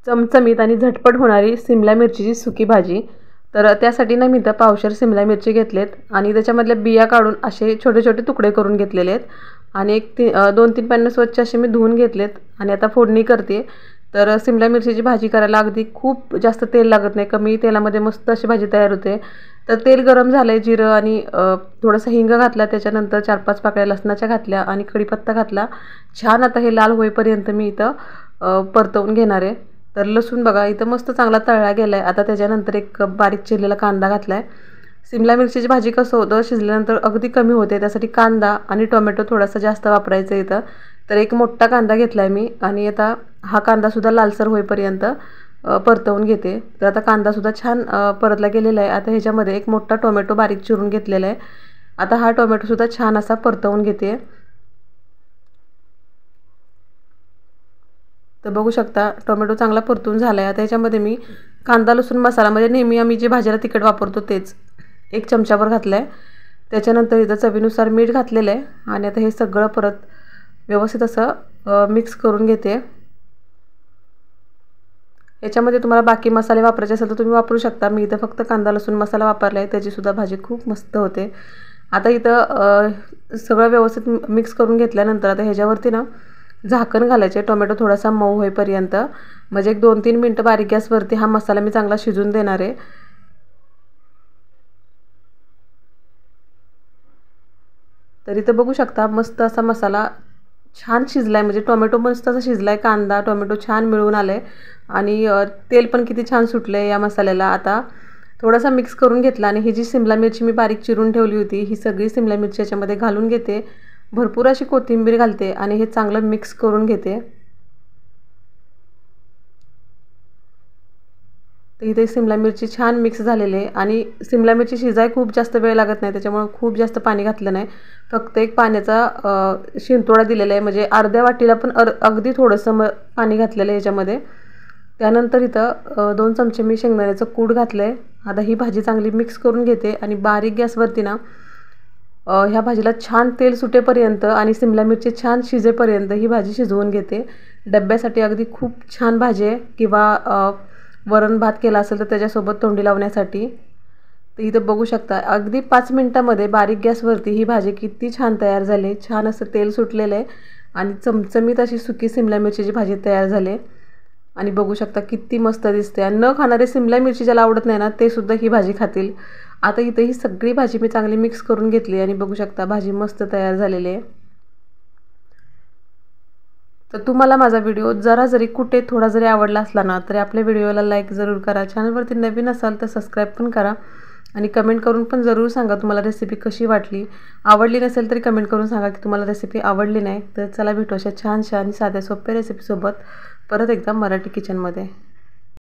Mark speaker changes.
Speaker 1: चमचमीत आणि झटपट होणारी सिमला मिरचीची सुकी भाजी। तर त्यासाठी ना मी इथं पावशेर सिमला मिरची घेतलेत आणि त्याच्यामधल्या बिया काढून असे छोटे छोटे तुकडे करून घेतलेले आहेत आणि 2-3 पाण्याने स्वच्छ असे मी धुवून घेतलेत आणि आता फोडणी करते। तर सिमला मिरचीची भाजी करायला अगदी खूप जास्त तेल लागत नाही, कमी तेलामध्ये मस्त अशी भाजी तयार होते। तर तेल गरम झालंय, जिरं आणि थोडंसं हिंग घातला, त्याच्यानंतर 4-5 पाकळ्या लसणाच्या घातल्या आणि कढीपत्ता घातला। छान आता हे लाल होईपर्यंत मी इथं परतवून घेणार आहे। तर लसूण बघा इथं मस्त चांगला तळला गेलाय। आता त्याच्यानंतर एक बारीक चिरलेला कांदा घातलाय। सिमला मिरचीची भाजी कसं होतं, शिजल्यानंतर अगदी कमी होते, त्यासाठी कांदा आणि टोमॅटो थोडासा जास्त वापरायचं इथं। तर एक मोठा कांदा घेतलाय मी आणि आता हा कांदासुद्धा लालसर होईपर्यंत परतवून घेते। तर आता कांदासुद्धा छान परतला गेलेला आहे। आता ह्याच्यामध्ये एक मोठा टोमॅटो बारीक चिरून घेतलेला आहे। आता हा टोमॅटोसुद्धा छान असा परतवून घेते। तर बघू शकता टोमॅटो चांगला परतून झाला आहे। आता ह्याच्यामध्ये मी कांदा लसूण मसाला म्हणजे नेहमी आम्ही जे भाजीला तिखट वापरतो तेच 1 चमचाभर घातलं आहे। त्याच्यानंतर इथं चवीनुसार मीठ घातलेलं आहे आणि आता हे सगळं परत व्यवस्थित असं मिक्स करून घेते। याच्यामध्ये तुम्हाला बाकी मसाले वापरायचे असेल तर तुम्ही वापरू शकता, मी इथं फक्त कांदा लसूण मसाला वापरला आहे, त्याचीसुद्धा भाजी खूप मस्त होते। आता इथं सगळं व्यवस्थित मिक्स करून घेतल्यानंतर आता ह्याच्यावरती ना झाकण घालायचे, टोमॅटो थोडासा मऊ होईपर्यंत, म्हणजे एक 2-3 मिनटं बारीक गॅसवरती हा मसाला मी चांगला शिजून देणार आहे। तर इथं बघू शकता मस्त असा मसाला छान शिजलाय, म्हणजे टोमॅटो मस्त असा शिजलाय, कांदा टोमॅटो छान मिळून आले आणि तेल पण किती छान सुटलंय या मसाल्याला। आता थोडासा मिक्स करून घेतला आणि ही जी सिमला मिरची मी बारीक चिरून ठेवली होती, ही सगळी सिमला मिरची याच्यामध्ये घालून घेते। भरपूर अशी कोथिंबीर घालते आणि हे चांगलं मिक्स करून घेते। तर इथे सिमला मिरची छान मिक्स झालेली आहे आणि सिमला मिरची शिजाय खूप जास्त वेळ लागत नाही, त्याच्यामुळे खूप जास्त पाणी घातलं नाही, फक्त एक पाण्याचा शिंतोडा दिलेला आहे, म्हणजे अर्ध्या वाटीला पण अगदी थोडंसं पाणी घातलेलं आहे याच्यामध्ये। त्यानंतर इथं 2 चमचे मी शेंगदाण्याचं कूट घातलं आहे। आता ही भाजी चांगली मिक्स करून घेते आणि बारीक गॅसवरती ना ह्या भाजीला छान तेल सुटेपर्यंत आणि सिमला मिरची छान शिजेपर्यंत ही भाजी शिजवून घेते। डब्यासाठी अगदी खूप छान भाजी आहे किंवा वरण भात केला असेल तर त्याच्यासोबत तोंडी लावण्यासाठी। तर इथं बघू शकता अगदी 5 मिनिटांमध्ये बारीक गॅसवरती ही भाजी किती छान तयार झाली, छान असं तेल सुटलेलं आहे आणि चमचमीत अशी सुकी सिमला मिरचीची भाजी तयार झाली आणि बघू शकता किती मस्त दिसते। आणि न खाणारे सिमला मिरची ज्याला आवडत नाही ना ते सुद्धा ही भाजी खातील। आता इथे ही सगळी भाजी मी चांगली मिक्स करून घेतली आणि बघू शकता भाजी मस्त तयार झालेली आहे। तर तुम्हाला माझा व्हिडिओ जरा जरी कुठे थोडा जरी आवडला असला ना तरी आपल्या व्हिडिओला लाईक जरूर करा, चॅनलवरती नवीन असाल तर सबस्क्राईब पण करा आणि कमेंट करून पण जरूर सांगा तुम्हाला रेसिपी कशी वाटली। आवडली नसेल तरी कमेंट करून सांगा की तुम्हाला रेसिपी आवडली नाही। तर चला भेटू अशा छानशा आणि साध्या सोप्या रेसिपीसोबत परत एकदा मराठी किचनमध्ये।